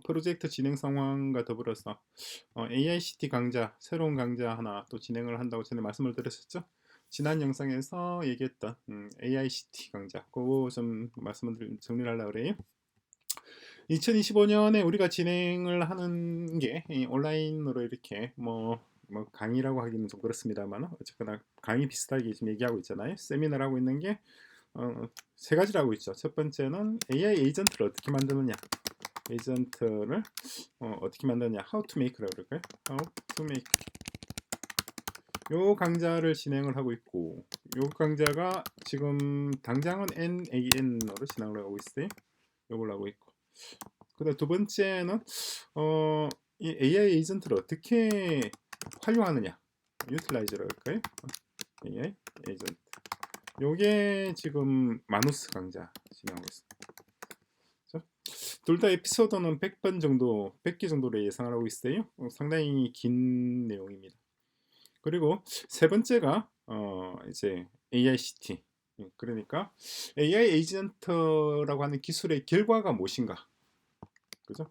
프로젝트 진행 상황과 더불어서 AICT 강좌, 새로운 강좌 하나 또 진행을 한다고 전에 말씀을 드렸었죠. 지난 영상에서 얘기했던 AICT 강좌, 그거 좀 말씀을 정리를 하려고 그래요. 2025년에 우리가 진행을 하는 게 온라인으로 이렇게 뭐 강의라고 하기는 좀 그렇습니다만 어쨌거나 강의 비슷하게 지금 얘기하고 있잖아요. 세미나를 하고 있는 게 세 가지를 하고 있죠. 첫 번째는 AI 에이전트를 어떻게 만드느냐, 에이전트를 어떻게 만드느냐, How to Make라고 그럴까요? How to Make. 요 강좌를 진행을 하고 있고, 요 강좌가 지금 당장은 NAN으로 진행을 하고 있어요. 요걸 하고 있고, 그다음 두 번째는 이 AI 에이전트를 어떻게 활용하느냐, 유틸라이저라고 할까요? AI 에이전트. 요게 지금 마누스 강좌 진행하고 있습니다. 둘 다 에피소드는 100번 정도, 100개 정도로 예상을 하고 있어요. 상당히 긴 내용입니다. 그리고 세 번째가 이제 AICT. 그러니까 AI 에이전트라고 하는 기술의 결과가 무엇인가, 그죠?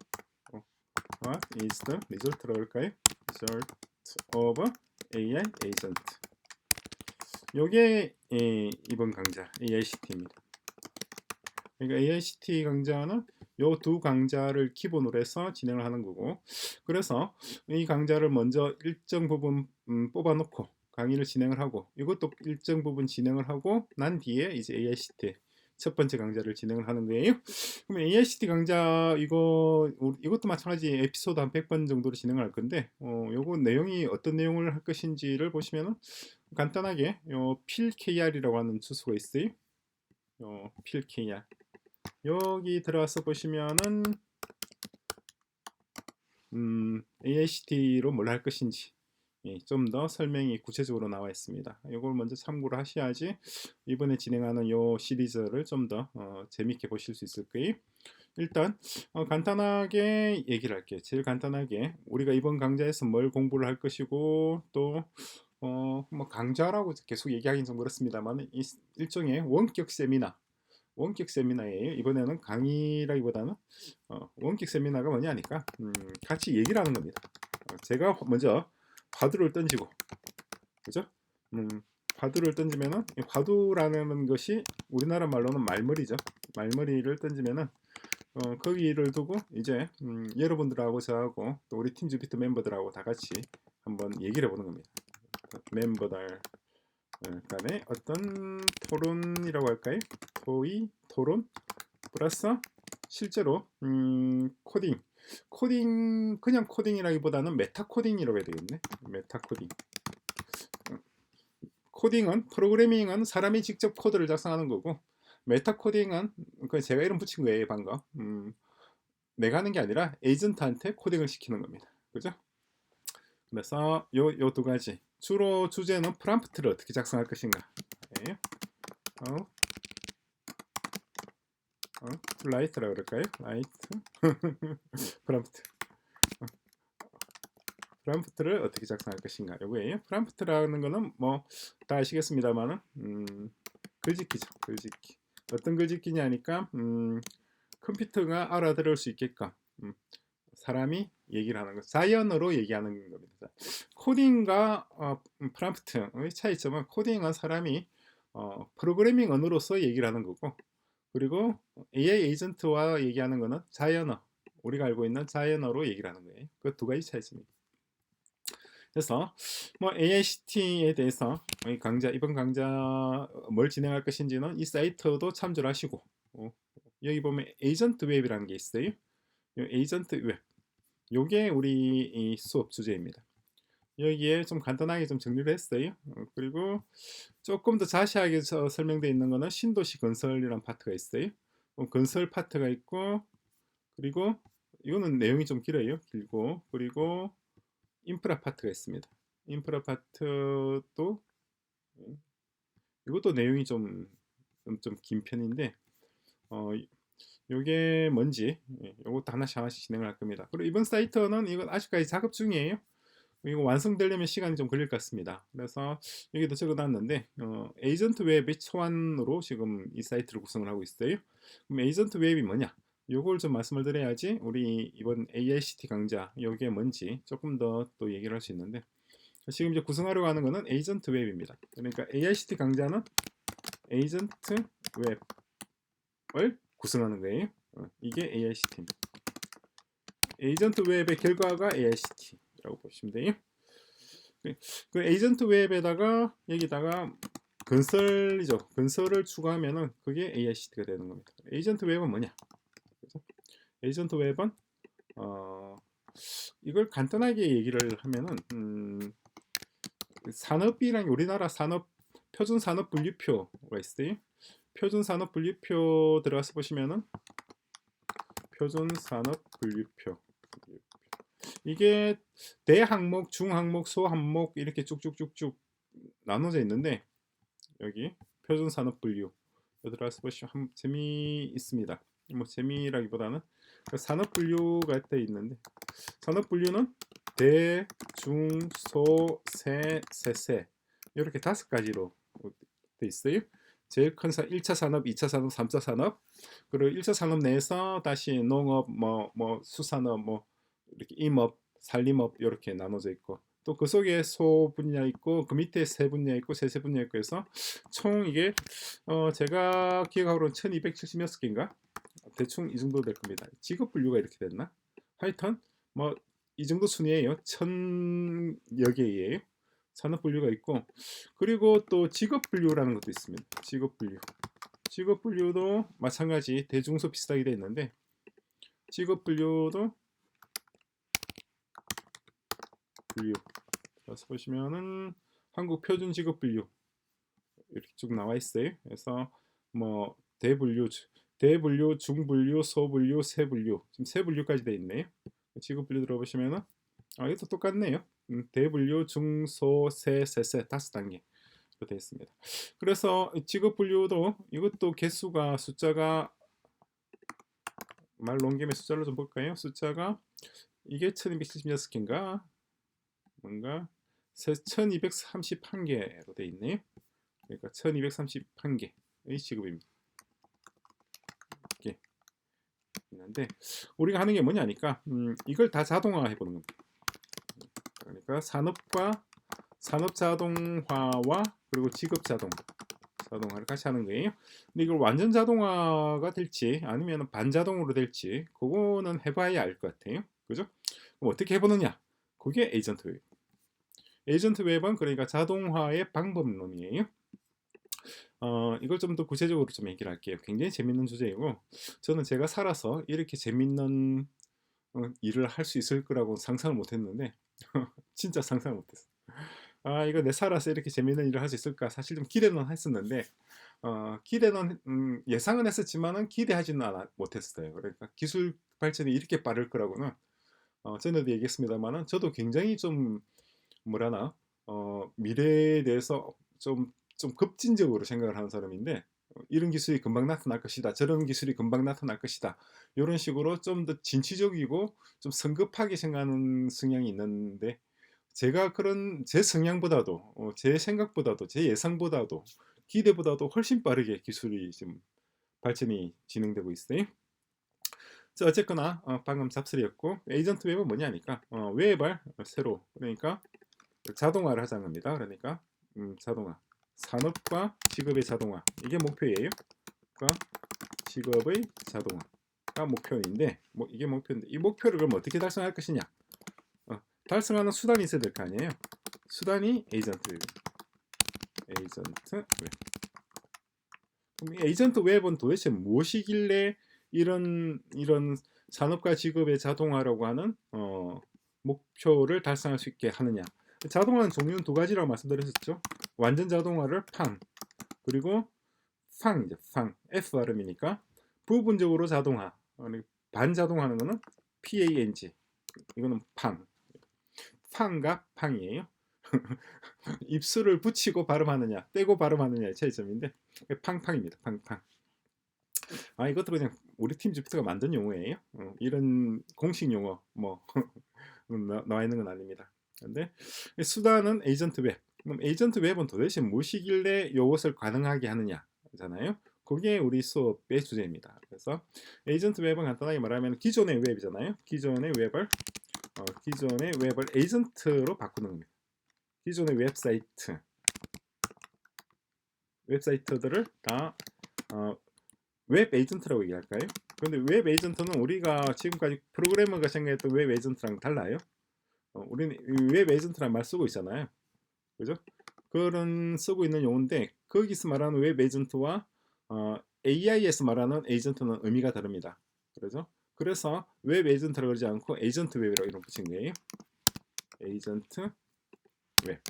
What is the result라고 할까요? Result of AI agent. 요게 이번 강좌 AICT입니다. 그러니까 AICT 강좌는 요 두 강좌를 기본으로 해서 진행을 하는 거고, 그래서 이 강좌를 먼저 일정 부분 뽑아놓고 강의를 진행을 하고, 이것도 일정 부분 진행을 하고 난 뒤에 이제 AICT 첫 번째 강좌를 진행을 하는 거예요. 그럼 AICT 강좌 이것도 마찬가지 에피소드 한 100번 정도로 진행을 할 건데, 요거 내용이 어떤 내용을 할 것인지를 보시면은 간단하게 요 필KR이라고 하는 주소가 있어요. 요 필KR 여기 들어와서 보시면은 AICT로 뭘 할 것인지 좀 더 설명이 구체적으로 나와 있습니다. 이걸 먼저 참고를 하셔야지 이번에 진행하는 요 시리즈를 좀 더 재밌게 보실 수 있을 거예요. 일단 간단하게 얘기를 할게요. 제일 간단하게 우리가 이번 강좌에서 뭘 공부를 할 것이고, 또 뭐 강좌라고 계속 얘기하기는 좀 그렇습니다만 일종의 원격 세미나예요. 이번에는 강의라기보다는 원격 세미나가 뭐냐니까 같이 얘기를 하는 겁니다. 제가 먼저 화두를 던지고, 그죠? 화두를 던지면은 이 화두라는 것이 우리나라 말로는 말머리죠. 말머리를 던지면은 거기를 두고 이제 여러분들하고 저하고 또 우리 팀 주피터 멤버들하고 다 같이 한번 얘기를 해보는 겁니다. 멤버들 간에 어떤 토론이라고 할까요? 토론 플러스 실제로 코딩 그냥 코딩이라기보다는 메타 코딩이라고 해야 되겠네. 메타 코딩. 코딩은 프로그래밍은 사람이 직접 코드를 작성하는 거고, 메타 코딩은 그 제가 이름 붙인 거예요 방금. 내가 하는 게 아니라 에이전트한테 코딩을 시키는 겁니다. 그죠? 그래서 요 두 가지 주로 주제는 프롬프트를 어떻게 작성할 것인가. 예. 라이트라 그럴까요? 라이트 프롬프트. 프롬프트를 어떻게 작성할 것인가 요거예요. 프롬프트라는 거는 뭐 다 아시겠습니다만은 글짓기죠. 글짓기. 어떤 글짓기냐니까 컴퓨터가 알아들을 수 있게끔 사람이 얘기를 하는 것, 자연어로 얘기하는 겁니다. 코딩과 프롬프트의 차이점은, 코딩은 사람이 프로그래밍 언어로서 얘기를 하는 거고, 그리고 AI 에이전트와 얘기하는 거는 자연어, 우리가 알고 있는 자연어로 얘기를 하는 거예요. 그 두 가지 차이점입니다. 그래서 뭐 AICT에 대해서 이번 강좌 뭘 진행할 것인지는 이 사이트도 참조를 하시고, 여기 보면 에이전트 웹이라는 게 있어요. 이 에이전트 웹, 요게 우리 이 수업 주제입니다. 여기에 좀 간단하게 좀 정리를 했어요. 그리고 조금 더 자세하게 설명되어 있는 거는 신도시 건설이라는 파트가 있어요. 건설 파트가 있고, 그리고 이거는 내용이 좀 길고, 그리고 인프라 파트가 있습니다. 인프라 파트도 이것도 내용이 좀 긴 편인데, 요게 뭔지 요것도 하나씩 진행을 할 겁니다. 그리고 이번 사이트는 이건 아직까지 작업 중이에요. 이거 완성되려면 시간이 좀 걸릴 것 같습니다. 그래서 여기도 적어놨는데 에이전트 웹의 초안으로 지금 이 사이트를 구성을 하고 있어요. 그럼 에이전트 웹이 뭐냐? 요걸 좀 말씀을 드려야지 우리 이번 AICT 강좌 요게 뭔지 조금 더 또 얘기를 할 수 있는데, 지금 이제 구성하려고 하는 거는 에이전트 웹입니다. 그러니까 AICT 강좌는 에이전트 웹을 구성하는 거예요. 이게 AICT입니다. 에이전트 웹의 결과가 AICT라고 보시면 돼요. 그 에이전트 웹에다가 여기다가 건설이죠. 건설을 추가하면은 그게 AICT가 되는 겁니다. 에이전트 웹은 뭐냐? 그죠? 에이전트 웹은 이걸 간단하게 얘기를 하면은 산업이랑 우리나라 산업 표준 산업 분류표가 있어요. 표준 산업 분류표 들어가서 보시면은 표준 산업 분류표 이게 대항목, 중항목, 소항목 이렇게 쭉쭉쭉쭉 나눠져 있는데, 여기 표준 산업 분류 들어가서 보시면 재미있습니다. 뭐 재미라기보다는 산업 분류가 되어 있는데, 산업 분류는 대, 중, 소, 세, 세세 이렇게 5가지로 되어 있어요. 제일 큰 1차 산업, 2차 산업, 3차 산업, 그리고 1차 산업 내에서 다시 농업, 뭐 수산업, 뭐 이렇게 임업, 산림업 이렇게 나눠져 있고, 또 그 속에 소 분야 있고 그 밑에 세 분야 있고 세세 분야 있고 해서 총 이게 제가 기억하기로는 1270몇 개인가 대충 이 정도 될 겁니다. 직업 분류가 이렇게 됐나? 하여튼 뭐 이 정도 순위예요. 1000여 개예요. 산업 분류가 있고, 그리고 또 직업 분류라는 것도 있습니다. 직업 분류. 직업 분류도 마찬가지 대중소 비슷하게 되어 있는데, 직업 분류도 분류. 그래서 보시면은 한국 표준 직업 분류 이렇게 쭉 나와 있어요. 그래서 뭐 대분류, 중분류, 소분류, 세분류, 지금 세 분류까지 돼 있네요. 직업 분류 들어보시면은 이것도 똑같네요. 대분류, 중, 소, 세, 세세 5단계 되어 있습니다. 그래서 직업 분류도 이것도 개수가 숫자가 말 놓은 김에 숫자로 좀 볼까요? 숫자가 이게 1276개인가 뭔가 1231개로 되어 있네요. 그러니까 1231개의 직업입니다. 이렇게 있는데, 우리가 하는 게 뭐냐니까 이걸 다 자동화 해보는 겁니다. 그러니까 산업 자동화와 그리고 직업 자동화를 같이 하는 거예요. 근데 이걸 완전 자동화가 될지 아니면 반자동으로 될지 그거는 해봐야 알 것 같아요. 그죠? 그럼 어떻게 해보느냐? 그게 에이전트 웹. 에이전트 웹은 그러니까 자동화의 방법론이에요. 이걸 좀 더 구체적으로 좀 얘기를 할게요. 굉장히 재밌는 주제이고, 저는 제가 살아서 이렇게 재밌는 일을 할 수 있을 거라고 상상을 못했는데 진짜 상상을 못했어요. 이거 내 살아서 이렇게 재밌는 일을 할 수 있을까? 사실 좀 기대는 했었는데, 기대는 예상은 했었지만은 기대하지는 못했어요. 그러니까 기술 발전이 이렇게 빠를 거라고는 전에도 얘기했습니다만은 저도 굉장히 좀 뭐라나 미래에 대해서 좀 급진적으로 생각을 하는 사람인데, 이런 기술이 금방 나타날 것이다, 저런 기술이 금방 나타날 것이다, 이런 식으로 좀 더 진취적이고 좀 성급하게 생각하는 성향이 있는데, 제가 그런 제 성향보다도 제 생각보다도 제 예상보다도 기대보다도 훨씬 빠르게 기술이 지금 발전이 진행되고 있어요. 자, 어쨌거나 방금 잡설이었고, 에이전트 웹은 뭐냐니까 웹을 새로, 그러니까 자동화를 하자는 겁니다. 그러니까 자동화, 산업과 직업의 자동화, 이게 목표예요. 그러니까 직업의 자동화가 목표인데, 이게 목표인데 이 목표를 그럼 어떻게 달성할 것이냐? 달성하는 수단이 있어야 될 거 아니에요. 수단이 에이전트 웹. 그럼 이 에이전트 웹은 도대체 무엇이길래 이런 산업과 직업의 자동화라고 하는 목표를 달성할 수 있게 하느냐? 자동화는 종류는 2가지라고 말씀드렸었죠. 완전 자동화를 팡, 그리고 이제 F 발음이니까 부분적으로 자동화, 반자동화하는 거는 PANG, 이거는 팡과 팡이에요. 입술을 붙이고 발음하느냐 떼고 발음하느냐의 차이점인데 팡팡입니다. 팡팡. 이것도 그냥 우리 팀 주피터가 만든 용어예요. 이런 공식 용어 나와 있는 건 아닙니다. 근데 수단은 에이전트 웹. 그럼 에이전트 웹은 도대체 무엇이길래 이것을 가능하게 하느냐잖아요. 그게 우리 수업의 주제입니다. 그래서 에이전트 웹은 간단하게 말하면 기존의 웹이잖아요. 기존의 웹을 에이전트로 바꾸는 겁니다. 기존의 웹사이트들을 다 웹 에이전트라고 얘기할까요? 그런데 웹 에이전트는 우리가 지금까지 프로그래머가 생각했던 웹 에이전트랑 달라요. 우리는 웹 에이전트란 말 쓰고 있잖아요. 그죠? 그런 쓰고 있는 용어인데 거기서 말하는 웹 에이전트와 AI에서 말하는 에이전트는 의미가 다릅니다. 그렇죠? 그래서 웹 에이전트라고 그러지 않고 에이전트 웹이라고 이름 붙인 거예요. 에이전트 웹.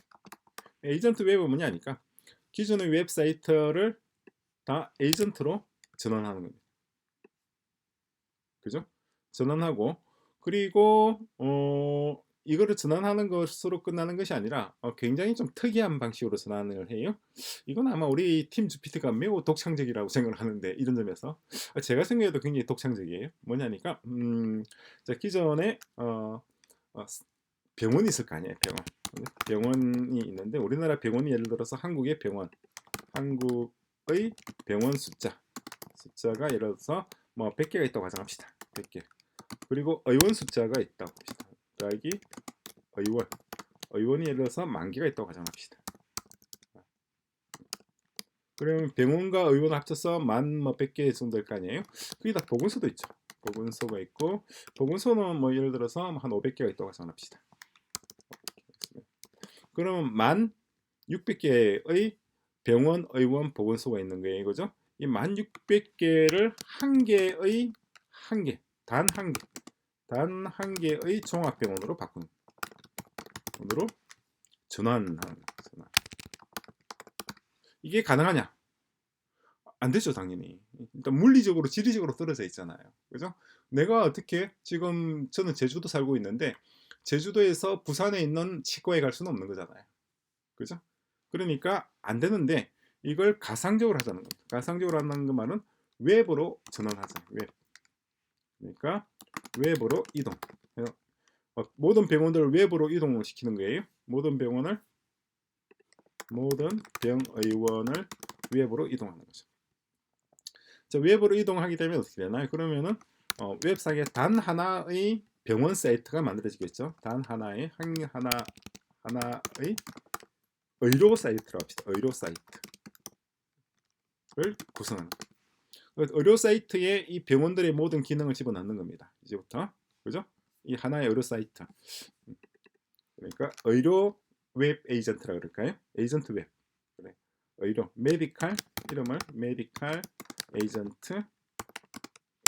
에이전트 웹은 뭐냐니까 기존의 웹사이트를 다 에이전트로 전환하는 겁니다. 그죠? 전환하고 그리고 이거를 전환하는 것으로 끝나는 것이 아니라 굉장히 좀 특이한 방식으로 전환을 해요. 이건 아마 우리 팀 GPT가 매우 독창적이라고 생각을 하는데 이런 점에서 제가 생각해도 굉장히 독창적이에요. 뭐냐니까 자, 기존에 병원이 있을 거 아니에요. 병원이 있는데 우리나라 병원이 예를 들어서 한국의 병원 숫자가 예를 들어서 뭐 100개가 있다고 가정합시다. 100개. 그리고 의원 숫자가 있다고 합시다. 더하기 의원이 예를 들어서 10,000개가 있다고 가정합시다. 그러면 병원과 의원 합쳐서 뭐 100개 정도 될 거 아니에요? 그게 다 보건소도 있죠. 보건소가 있고 보건소는 뭐 예를 들어서 한 500개가 있다고 가정합시다. 그러면 1,600개의 병원, 의원, 보건소가 있는 거예요. 그죠? 이 1,600개를 단 한 개의 종합병원으로 바꾸는 으로 전환하는 전환. 이게 가능하냐? 안 되죠, 당연히. 일단 물리적으로, 지리적으로 떨어져 있잖아요. 그죠? 내가 어떻게 지금 저는 제주도 살고 있는데 제주도에서 부산에 있는 치과에 갈 수는 없는 거잖아요. 그죠? 그러니까 안 되는데 이걸 가상적으로 하자는 겁니다. 가상적으로 한다는 그 말은 웹으로 전환하자. 웹. 그러니까 웹으로 이동. 모든 병원들을 웹으로 이동을 시키는 거예요. 모든 병의원을 웹으로 이동하는 거죠. 자, 웹으로 이동하게 되면 어떻게 되나요? 그러면은 웹상에 단 하나의 병원 사이트가 만들어지겠죠. 단 하나의 의료 사이트라고 합시다. 의료 사이트를 구성하는 거예요. 의료 사이트에 이 병원들의 모든 기능을 집어넣는 겁니다. 이제부터. 그죠? 이 하나의 의료 사이트. 그러니까 의료 웹 에이전트라고 그럴까요? 에이전트 웹. 그래. 의료 메디칼 이름을 메디칼 에이전트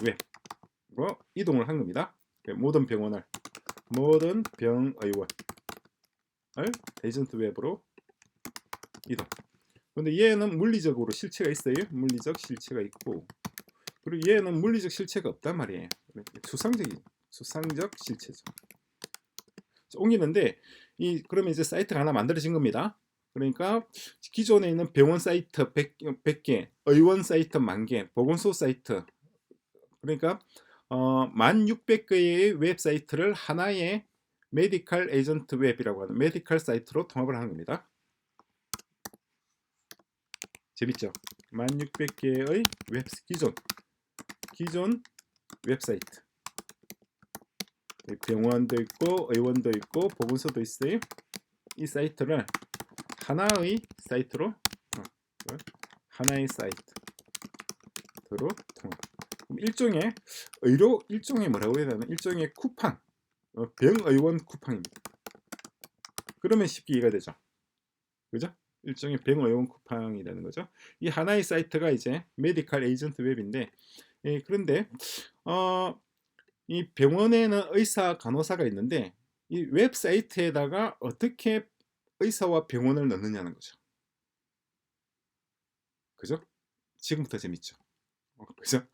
웹으로 이동을 한 겁니다. 모든 병의원을 에이전트 웹으로 이동. 근데 얘는 물리적으로 실체가 있어요. 물리적 실체가 있고 그리고 얘는 물리적 실체가 없단 말이에요. 수상적 실체죠. 옮기는데 그러면 이제 사이트가 하나 만들어진 겁니다. 그러니까 기존에 있는 병원 사이트 100개, 의원 사이트 10,000개, 보건소 사이트 그러니까 1,600개의 웹사이트를 하나의 메디칼 에이전트 웹이라고 하는 메디칼 사이트로 통합을 하는 겁니다. 재밌죠? 1,600개의 기존 웹사이트 병원도 있고 의원도 있고 보건소도 있어요. 이 사이트를 하나의 사이트로 통합. 일종의 뭐라고 해야 되나? 일종의 쿠팡, 병의원 쿠팡입니다. 그러면 쉽게 이해가 되죠. 그죠? 일종의 병의원 쿠팡이 되는 거죠. 이 하나의 사이트가 이제 메디칼 에이전트 웹인데, 그런데 이 병원에는 의사, 간호사가 있는데 이 웹사이트에다가 어떻게 의사와 병원을 넣느냐는 거죠. 그죠? 지금부터 재밌죠. 그죠?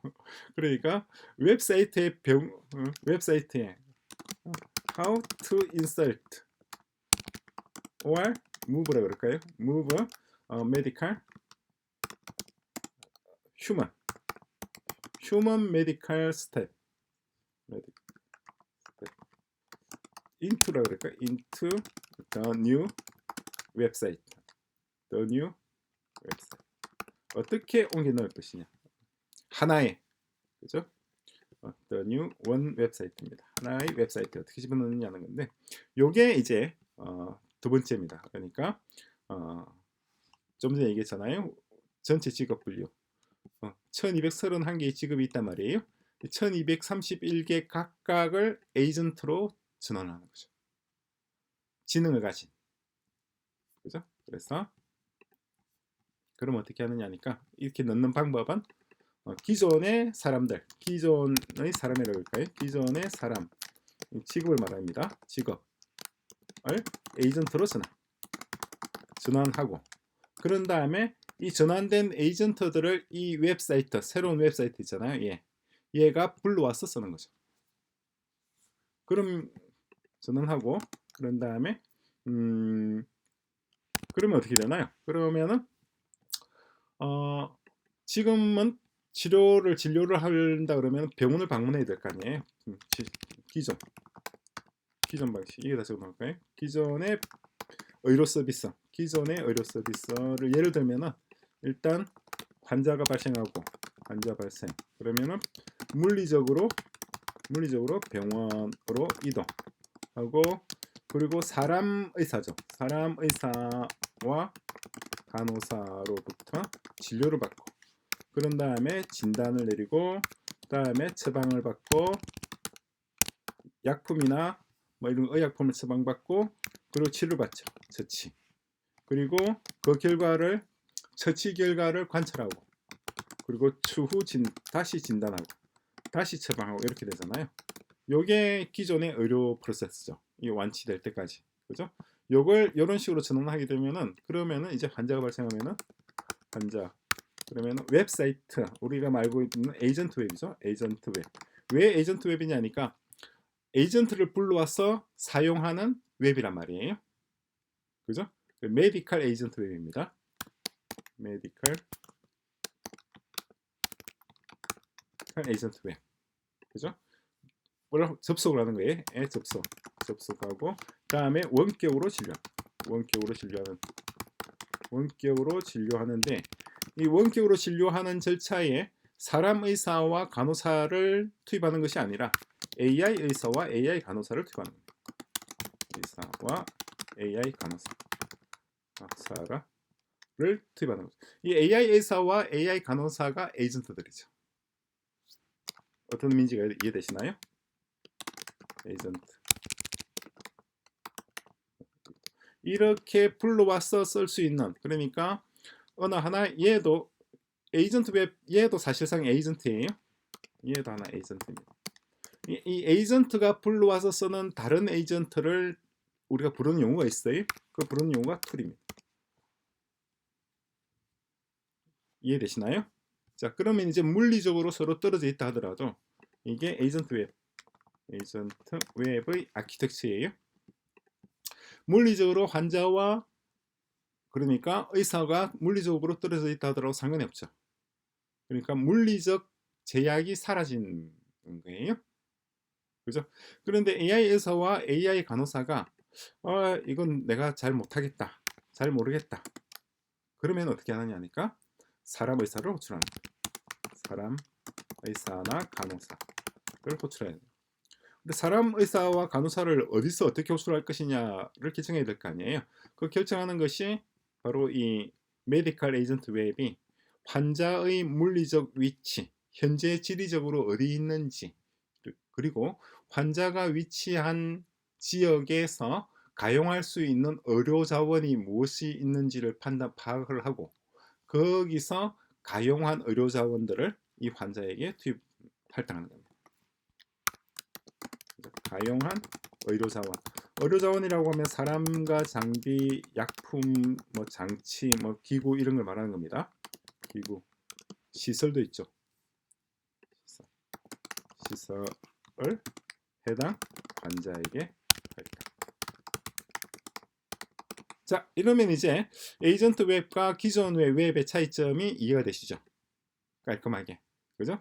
그러니까 웹사이트에 how to insert or move라고 그럴까요? move medical human medical step into라고 그럴까? into the new website 어떻게 옮겨 넣을 것이냐. 하나의, 그죠? The new one 웹사이트입니다. 하나의 웹사이트 어떻게 집어넣느냐는 건데, 요게 이제 두 번째입니다. 그러니까 좀 전에 얘기했잖아요. 전체 직업 분류. 1231개의 직업이 있단 말이에요. 1231개 각각을 에이전트로 전환하는 거죠. 지능을 가진. 그죠? 그래서 그럼 어떻게 하느냐니까 이렇게 넣는 방법은 기존의 사람들, 기존의 사람이라고 할까요? 기존의 사람, 직업을 말합니다. 직업을 에이전트로 전환하고, 그런 다음에 이 전환된 에이전트들을 이 웹사이트, 새로운 웹사이트 있잖아요. 얘가 불러와서 쓰는 거죠. 그럼 전환하고, 그런 다음에 그러면 어떻게 되나요? 그러면은 지금은 진료를 한다 그러면 병원을 방문해야 될 거 아니에요. 기존 방식, 이게 다시 볼까요? 기존의 의료 서비스를 예를 들면은 일단 환자가 발생하고, 환자 발생 그러면은 물리적으로 병원으로 이동하고, 그리고 사람 의사와 간호사로부터 진료를 받고, 그런 다음에 진단을 내리고, 다음에 처방을 받고, 약품이나 뭐 이런 의약품을 처방받고, 그리고 치료를 받죠. 그리고 그 결과를, 처치 결과를 관찰하고, 그리고 추후 다시 진단하고, 다시 처방하고, 이렇게 되잖아요. 요게 기존의 의료 프로세스죠. 이 완치될 때까지. 그죠? 요걸 이런 식으로 전환하게 되면은, 그러면은 이제 환자가 발생하면은 그러면 웹사이트, 우리가 알고 있는 에이전트 웹이죠. 에이전트 웹. 왜 에이전트 웹이냐니까 에이전트를 불러와서 사용하는 웹이란 말이에요. 그죠? 메디컬 에이전트 웹입니다. 메디컬 에이전트 웹. 그죠? 접속을 하는 거예요. 접속하고, 다음에 원격으로 진료하는데, 이 원격으로 진료하는 절차에 사람 의사와 간호사를 투입하는 것이 아니라 AI 의사와 AI 간호사를 투입하는 거예요. 의사와 AI 간호사를 투입하는 거죠. 이 AI 의사와 AI 간호사가 에이전트들이죠. 어떤 의미인지가 이해되시나요? 에이전트. 이렇게 불러와서 쓸 수 있는, 그러니까 어느 하나, 얘도 에이전트 웹, 얘도 사실상 에이전트예요. 얘도 하나 에이전트입니다. 이 에이전트가 불러와서 쓰는 다른 에이전트를 우리가 부르는 용어가 있어요. 그 부르는 용어가 툴입니다. 이해되시나요? 자, 그러면 이제 물리적으로 서로 떨어져 있다 하더라도 이게 에이전트 웹의 아키텍처예요. 물리적으로 환자와, 그러니까 의사가 물리적으로 떨어져 있다 하더라도 상관이 없죠. 그러니까 물리적 제약이 사라진 거예요. 그죠? 그런데 AI 의사와 AI 간호사가 이건 내가 잘 못하겠다, 잘 모르겠다, 그러면 어떻게 하느냐니까 사람 의사를 호출하는 거예요. 사람 의사나 간호사를 호출해야 돼요. 근데 사람 의사와 간호사를 어디서 어떻게 호출할 것이냐를 결정해야 될 거 아니에요. 그 결정하는 것이 바로 이 메디컬 에이전트 웹이 환자의 물리적 위치, 현재 지리적으로 어디 있는지, 그리고 환자가 위치한 지역에서 가용할 수 있는 의료 자원이 무엇이 있는지를 파악을 하고, 거기서 가용한 의료 자원들을 이 환자에게 할당하는 겁니다. 가용한 의료 자원이라고 하면 사람과 장비, 약품, 뭐 장치, 뭐 기구, 이런 걸 말하는 겁니다. 기구, 시설도 있죠. 시설을 해당 환자에게 할당. 자, 이러면 이제 에이전트 웹과 기존 웹의 차이점이 이해가 되시죠? 깔끔하게. 그죠?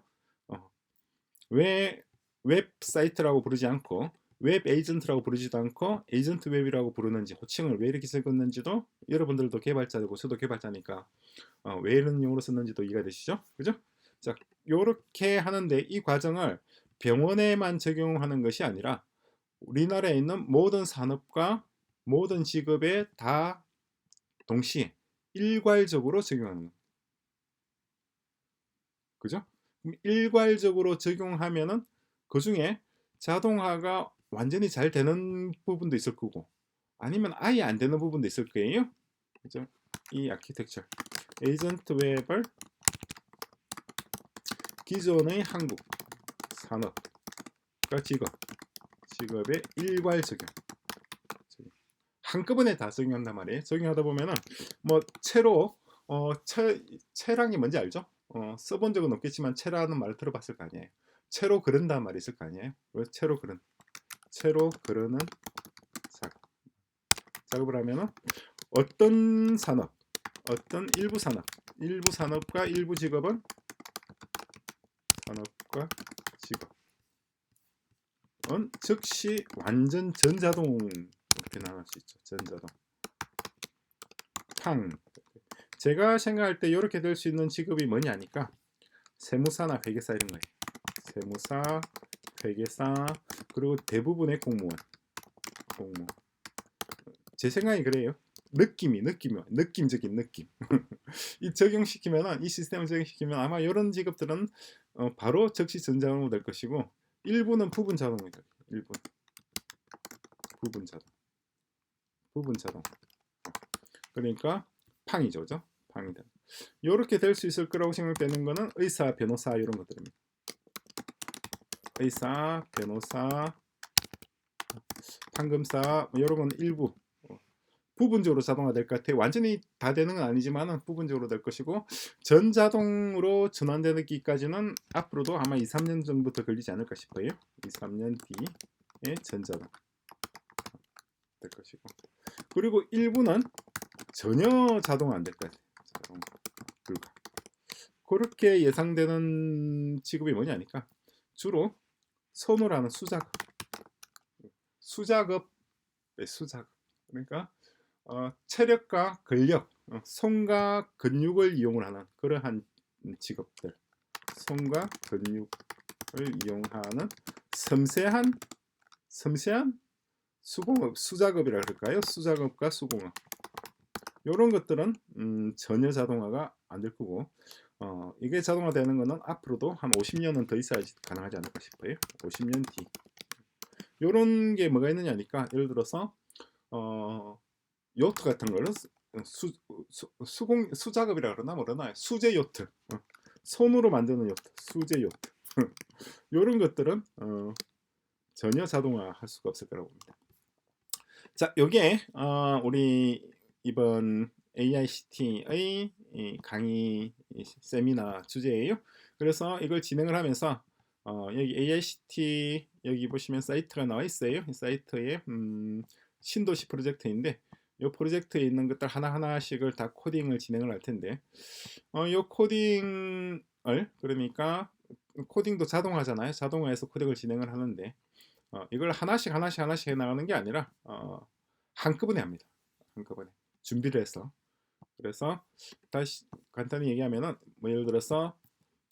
왜 웹사이트라고 부르지 않고 웹 에이전트라고 부르지도 않고 에이전트 웹이라고 부르는지 호칭을 왜 이렇게 적었는지도 여러분들도 개발자고 저도 개발자니까 왜 이런 용어로 썼는지도 이해가 되시죠? 그죠? 자, 요렇게 하는데 이 과정을 병원에만 적용하는 것이 아니라 우리나라에 있는 모든 산업과 모든 직업에 다 동시에 일괄적으로 적용하는 거. 그죠? 일괄적으로 적용하면은 그 중에 자동화가 완전히 잘 되는 부분도 있을 거고 아니면 아예 안 되는 부분도 있을 거예요. 그죠? 이 아키텍처 에이전트 웹을 기존의 한국 산업과 직업의 일괄 적용 한꺼번에 다 적용한단 말이에요. 적용하다 보면은 뭐 채로 채랑이 뭔지 알죠? 써본 적은 없겠지만 채라는 말을 들어봤을 거 아니에요. 채로 그른다는 말이 있을 거 아니에요. 왜 채로 그르는 작업을 하면은 어떤 산업, 어떤 일부 산업과 일부 직업은 산업과 직업은 즉시 완전 전자동 이렇게 나눌 수 있죠. 전자동. 제가 생각할 때 이렇게 될 수 있는 직업이 뭐냐니까 세무사나 회계사 이런 거예요. 세무사, 회계사, 그리고 대부분의 공무원. 제 생각이 그래요. 느낌적인 느낌. 이 적용시키면은 이 시스템을 적용시키면 아마 이런 직업들은 바로 즉시 전자동으로 될 것이고 일부는 부분 자동이 될 거예요. 부분 자동. 그러니까 팡이죠, 그죠? 팡이다. 이렇게 될 수 있을 거라고 생각되는 거는 의사, 변호사 이런 것들입니다. 의사, 변호사, 판검사 뭐 이런 건 일부 부분적으로 자동화 될 것 같아요. 완전히 다 되는 건 아니지만 부분적으로 될 것이고 전자동으로 전환되기까지는 앞으로도 아마 2, 3년 정도부터 걸리지 않을까 싶어요. 2, 3년 뒤에 전자동 될 것이고 그리고 일부는 전혀 자동화 안 될 것 같아요. 자동 불가. 그렇게 예상되는 직업이 뭐냐니까 주로 손으로 하는 수작업 그러니까 체력과 근력, 손과 근육을 이용을 하는 그러한 직업들, 손과 근육을 이용하는 섬세한 수공업, 수작업이라 그럴까요? 수작업과 수공업 이런 것들은 전혀 자동화가 안 될 거고 이게 자동화되는 거는 앞으로도 한 50년은 더 있어야지 가능하지 않을까 싶어요. 50년 뒤. 이런 게 뭐가 있느냐니까 예를 들어서 요트 같은 거를 수작업이라 그러나 뭐러나 수제 요트 손으로 만드는 요트 수제 요트 이런 것들은 전혀 자동화할 수가 없을 거라고 봅니다. 자, 요게 우리 이번 AICT의 강의 세미나 주제예요. 그래서 이걸 진행을 하면서 여기 AICT 여기 보시면 사이트가 나와 있어요. 이 사이트에 신도시 프로젝트인데 이 프로젝트에 있는 것들 하나하나씩을 다 코딩을 진행을 할 텐데 이 코딩을 그러니까 코딩도 자동화잖아요. 자동화해서 코딩을 진행을 하는데 이걸 하나씩 해 나가는 게 아니라 한꺼번에 합니다. 한꺼번에 준비를 해서 그래서 다시 간단히 얘기하면은 뭐 예를 들어서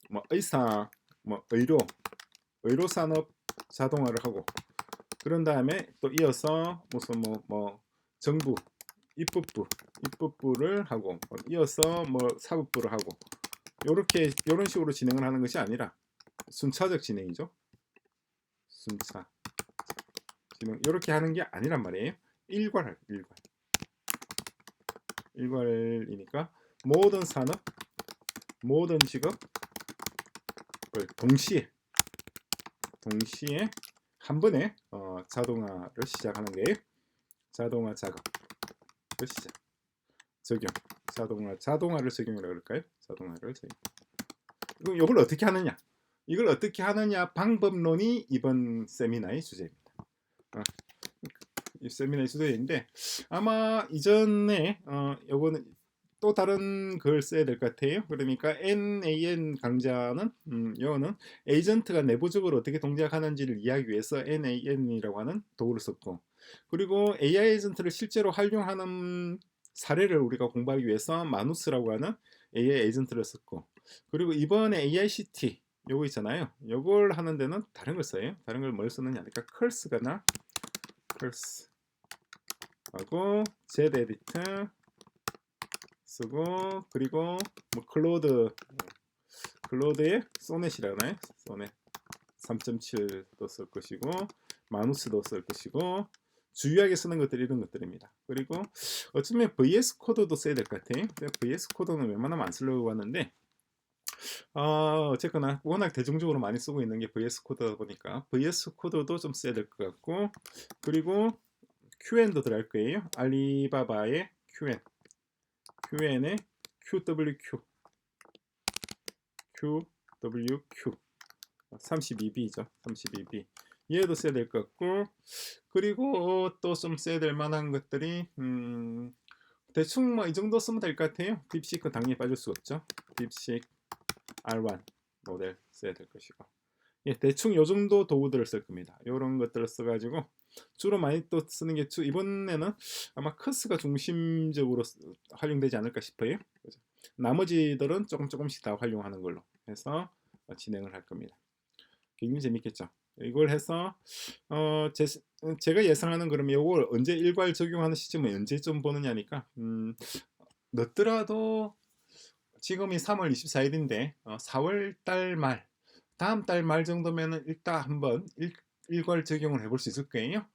뭐 의사, 뭐 의료 산업 자동화를 하고 그런 다음에 또 이어서 무슨 뭐 정부 입법부를 하고 이어서 뭐 사법부를 하고 이런 식으로 진행을 하는 것이 아니라 순차적 진행이죠. 순차 진행 이렇게 하는 게 아니란 말이에요. 일괄이니까 모든 산업, 모든 직업을 동시에 한 번에 자동화를 시작하는 거예요. 자동화 작업을 시작. 적용. 자동화를 적용이라고 그럴까요? 자동화를 적용. 그럼 이걸 어떻게 하느냐? 이걸 어떻게 하느냐 방법론이 이번 세미나의 주제입니다. 이 세미나의 주제인데 아마 이전에 요거는 또 다른 걸 써야 될 것 같아요. 그러니까 NAN 강좌는 요거는 에이전트가 내부적으로 어떻게 동작하는지를 이해하기 위해서 NAN이라고 하는 도구를 썼고, 그리고 AI 에이전트를 실제로 활용하는 사례를 우리가 공부하기 위해서 마누스라고 하는 AI 에이전트를 썼고, 그리고 이번에 AICT 요거 있잖아요. 요걸 하는 데는 다른 걸 써요. 다른 걸 뭘 쓰느냐 하니까 컬스가나 컬스 하고 제드에디트 쓰고, 그리고 뭐 클로드의 소넷이라나요? 소넷 3.7도 쓸 것이고, 마누스도 쓸 것이고, 주요하게 쓰는 것들이 이런 것들입니다. 그리고 어쩌면 VS 코드도 써야 될 것 같아요. VS 코드는 웬만하면 안 쓰려고 하는데, 어쨌거나 워낙 대중적으로 많이 쓰고 있는 게 VS 코드다 보니까 VS 코드도 좀 써야 될 것 같고, 그리고 QN도 들어갈 거예요. 알리바바의 QN의 QWQ 32B죠. 32B 얘도 써야 될 것 같고, 그리고 또 좀 써야 될 만한 것들이 대충 뭐 이 정도 쓰면 될 것 같아요. 딥시크 당연히 빠질 수 없죠. 딥시크 R1 모델 써야 될 것이고, 예, 대충 요 정도 도구들을 쓸 겁니다. 요런 것들을 써가지고 주로 많이 또 쓰는 게 이번에는 아마 커스가 중심적으로 활용되지 않을까 싶어요. 그죠? 나머지들은 조금씩 다 활용하는 걸로 해서 진행을 할 겁니다. 굉장히 재밌겠죠. 이걸 해서 제가 예상하는, 그러면 이걸 언제 일괄 적용하는 시점은 언제쯤 보느냐니까, 늦더라도 지금이 3월 24일인데 4월 달 말, 다음 달 말 정도면은 일단 한번 일괄 적용을 해볼 수 있을 거예요.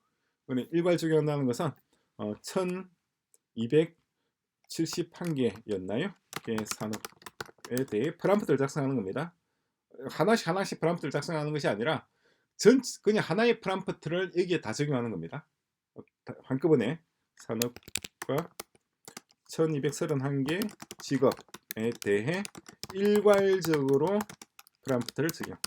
일괄 적용한다는 것은 1271개였나요? 이게 산업에 대해 프롬프트를 작성하는 겁니다. 하나씩 프롬프트를 작성하는 것이 아니라 그냥 하나의 프롬프트를 여기에 다 적용하는 겁니다. 한꺼번에 산업과 1231개 직업에 대해 일괄적으로 프롬프트를 적용.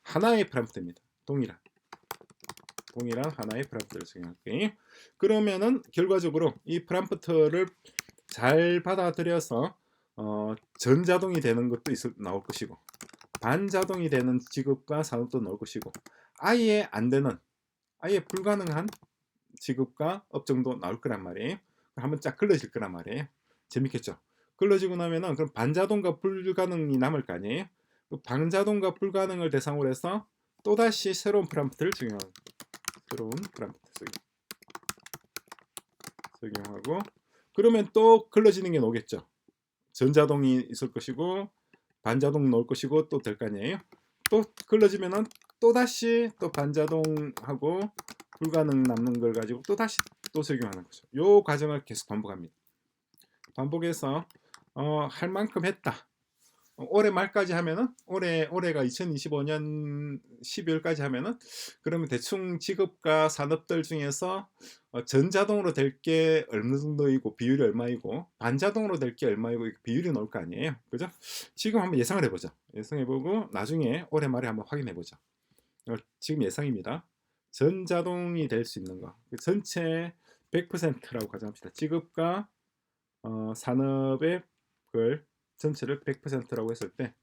하나의 프롬프트입니다. 동일한 하나의 프롬프트를 적용할게요. 그러면은 결과적으로 이 프롬프트를 잘 받아들여서 전자동이 되는 것도 나올 것이고, 반자동이 되는 직업과 산업도 나올 것이고, 아예 안 되는, 아예 불가능한 직업과 업종도 나올 거란 말이에요. 한번 쫙 걸러질 거란 말이에요. 재밌겠죠? 걸러지고 나면은 그럼 반자동과 불가능이 남을 거 아니에요. 그 반자동과 불가능을 대상으로 해서 또다시 새로운 프롬프트를 적용하고, 그러면 또 걸러지는 게 나오겠죠. 전자동이 있을 것이고 반자동 넣을 것이고 또 될 거 아니에요. 또 걸러지면은 또다시 또 반자동하고 불가능 남는 걸 가지고 또다시 또 적용하는 거죠. 요 과정을 계속 반복합니다. 반복해서 할 만큼 했다. 올해 말까지 하면은, 올해가 2025년 12월까지 하면은, 그러면 대충 직업과 산업들 중에서 전자동으로 될 게 어느 정도이고 비율이 얼마이고 반자동으로 될 게 얼마이고 비율이 나올 거 아니에요. 그죠? 지금 한번 예상을 해보죠. 예상해보고 나중에 올해 말에 한번 확인해보죠. 지금 예상입니다. 전자동이 될 수 있는 거 전체 100%라고 가정합시다. 직업과 산업의 걸 전체를 100%라고 했을 때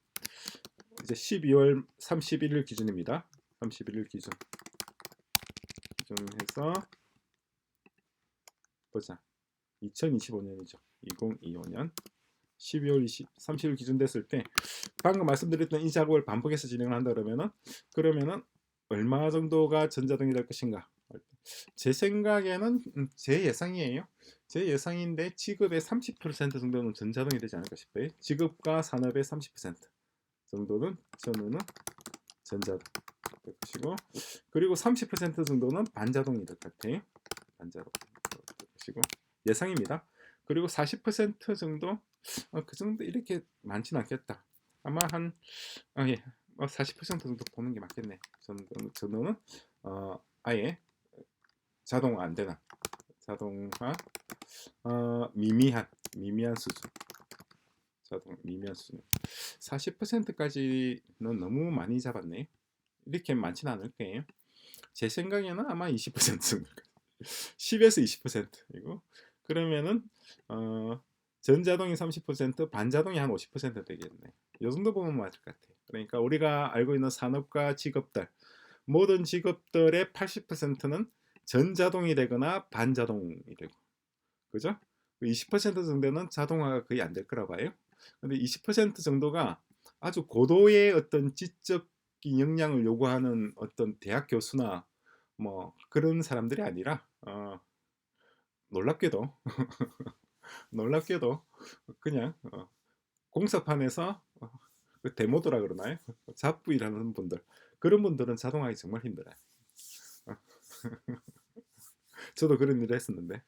이제 12월 31일 기준입니다. 31일 기준해서 보자. 2025년이죠. 2025년 12월 30일 기준 됐을 때 방금 말씀드렸던 이 작업을 반복해서 진행을 한다 그러면은 얼마 정도가 전자동이 될 것인가? 제 생각에는 제 예상이에요. 제 예상인데 직업의 30% 정도는 전자동이 되지 않을까 싶어요. 직업과 산업의 30% 정도는 전후는 전자동 될 것이고, 그리고 30% 정도는 반자동이 될 것 같아요. 반자동 될 것이고 예상입니다. 그리고 40% 정도 그 정도 이렇게 많지는 않겠다. 아마 한 40% 정도 보는 게 맞겠네. 전후는 아예 자동화 안 되는 자동화 미미한 수준, 미미한 수준. 40%까지는 너무 많이 잡았네. 이렇게 많지는 않을 거예요. 제 생각에는 아마 20% 정도. 10에서 20%이고 그러면은 전자동이 30%, 반자동이 한 50% 되겠네. 이 정도 보면 맞을 것 같아요. 그러니까 우리가 알고 있는 산업과 직업들, 모든 직업들의 80%는 전자동이 되거나 반자동이 되고, 그죠? 20% 정도는 자동화가 거의 안 될 거라 봐요. 근데 20% 정도가 아주 고도의 어떤 지적인 역량을 요구하는 어떤 대학 교수나 뭐 그런 사람들이 아니라 놀랍게도 놀랍게도 그냥 공사판에서 그 데모더라 그러나요? 잡부 일하는 분들 그런 분들은 자동화하기 정말 힘들어요. 어, 저도 그런 일을 했었는데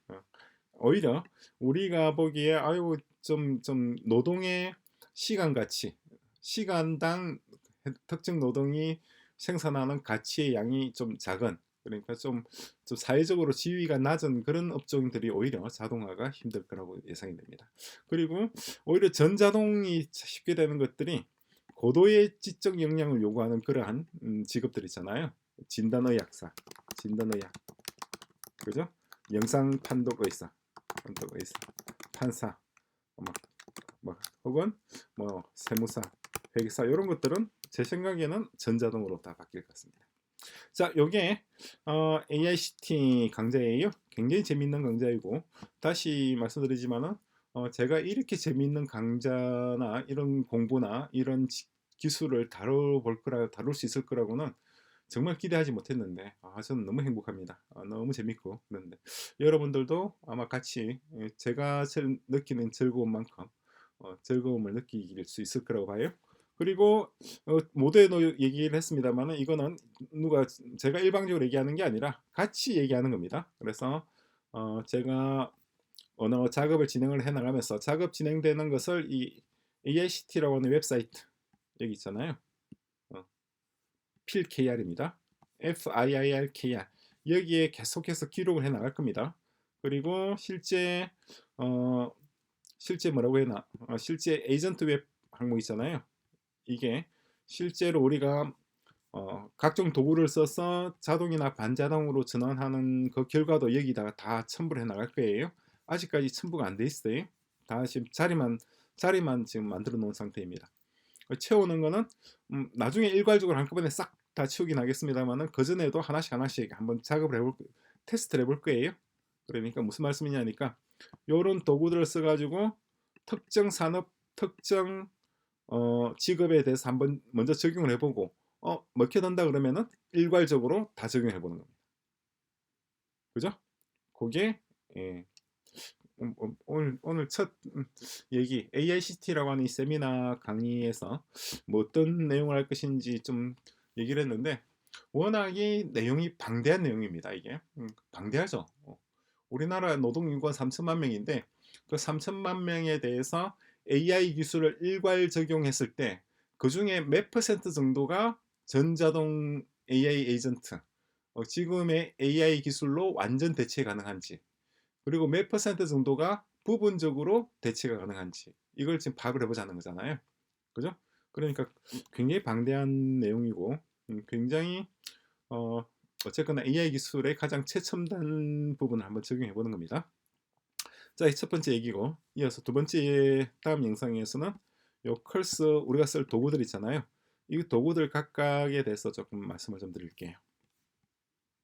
오히려 우리가 보기에 아유 좀 노동의 시간 가치, 시간당 특정 노동이 생산하는 가치의 양이 좀 작은 그러니까 좀 사회적으로 지위가 낮은 그런 업종들이 오히려 자동화가 힘들 거라고 예상이 됩니다. 그리고 오히려 전자동이 쉽게 되는 것들이 고도의 지적 역량을 요구하는 그러한 직업들 있잖아요. 진단의학사, 진단의학, 그죠? 영상 판독 의사, 판사, 뭐, 혹은 뭐 세무사, 회계사 이런 것들은 제 생각에는 전자동으로 다 바뀔 것 같습니다. 자, 요게 AICT 강좌예요. 굉장히 재밌는 강좌이고 다시 말씀드리지만은 제가 이렇게 재밌는 강좌나 이런 공부나 이런 기술을 다룰 수 있을 거라고는 정말 기대하지 못했는데 저는 너무 행복합니다. 너무 재밌고 그런데 여러분들도 아마 같이 제가 느끼는 즐거움만큼 즐거움을 느낄 수 있을 거라고 봐요. 그리고 모두에도 얘기를 했습니다만 이거는 누가 제가 일방적으로 얘기하는 게 아니라 같이 얘기하는 겁니다. 그래서 제가 언어 작업을 진행을 해나가면서 작업 진행되는 것을 이 AICT라고 하는 웹사이트 여기 있잖아요. 필KR입니다. FIIRKR 여기에 계속해서 기록을 해 나갈 겁니다. 그리고 실제 뭐라고 해나 실제 에이전트 웹 항목 있잖아요. 이게 실제로 우리가 각종 도구를 써서 자동이나 반자동으로 전환하는 그 결과도 여기다가 다 첨부를 해 나갈 거예요. 아직까지 첨부가 안 돼 있어요. 다 지금 자리만 지금 만들어 놓은 상태입니다. 채우는 거는 나중에 일괄적으로 한꺼번에 싹 다 채우긴 하겠습니다만은 그 전에도 하나씩 한번 작업을 테스트를 해볼 거예요. 그러니까 무슨 말씀이냐니까 이런 도구들을 써가지고 특정 산업, 특정 직업에 대해서 한번 먼저 적용을 해보고 먹혀든다 그러면은 일괄적으로 다 적용해 보는 겁니다. 그죠? 그게 예, 오늘 첫 얘기 AICT라고 하는 이 세미나 강의에서 뭐 어떤 내용을 할 것인지 좀 얘기를 했는데 워낙에 내용이 방대한 내용입니다. 이게 방대하죠. 우리나라 노동인구가 3천만 명인데 그 3천만 명에 대해서 AI 기술을 일괄 적용했을 때 그 중에 몇 퍼센트 정도가 전자동 AI 에이전트 지금의 AI 기술로 완전 대체 가능한지 그리고 몇 퍼센트 정도가 부분적으로 대체가 가능한지 이걸 지금 파악을 해보자는 거잖아요. 그죠? 그러니까 굉장히 방대한 내용이고 굉장히 어쨌거나 AI 기술의 가장 최첨단 부분을 한번 적용해 보는 겁니다. 자, 이 첫 번째 얘기고 이어서 두 번째 다음 영상에서는 요 컬스 우리가 쓸 도구들 있잖아요. 이 도구들 각각에 대해서 조금 말씀을 좀 드릴게요.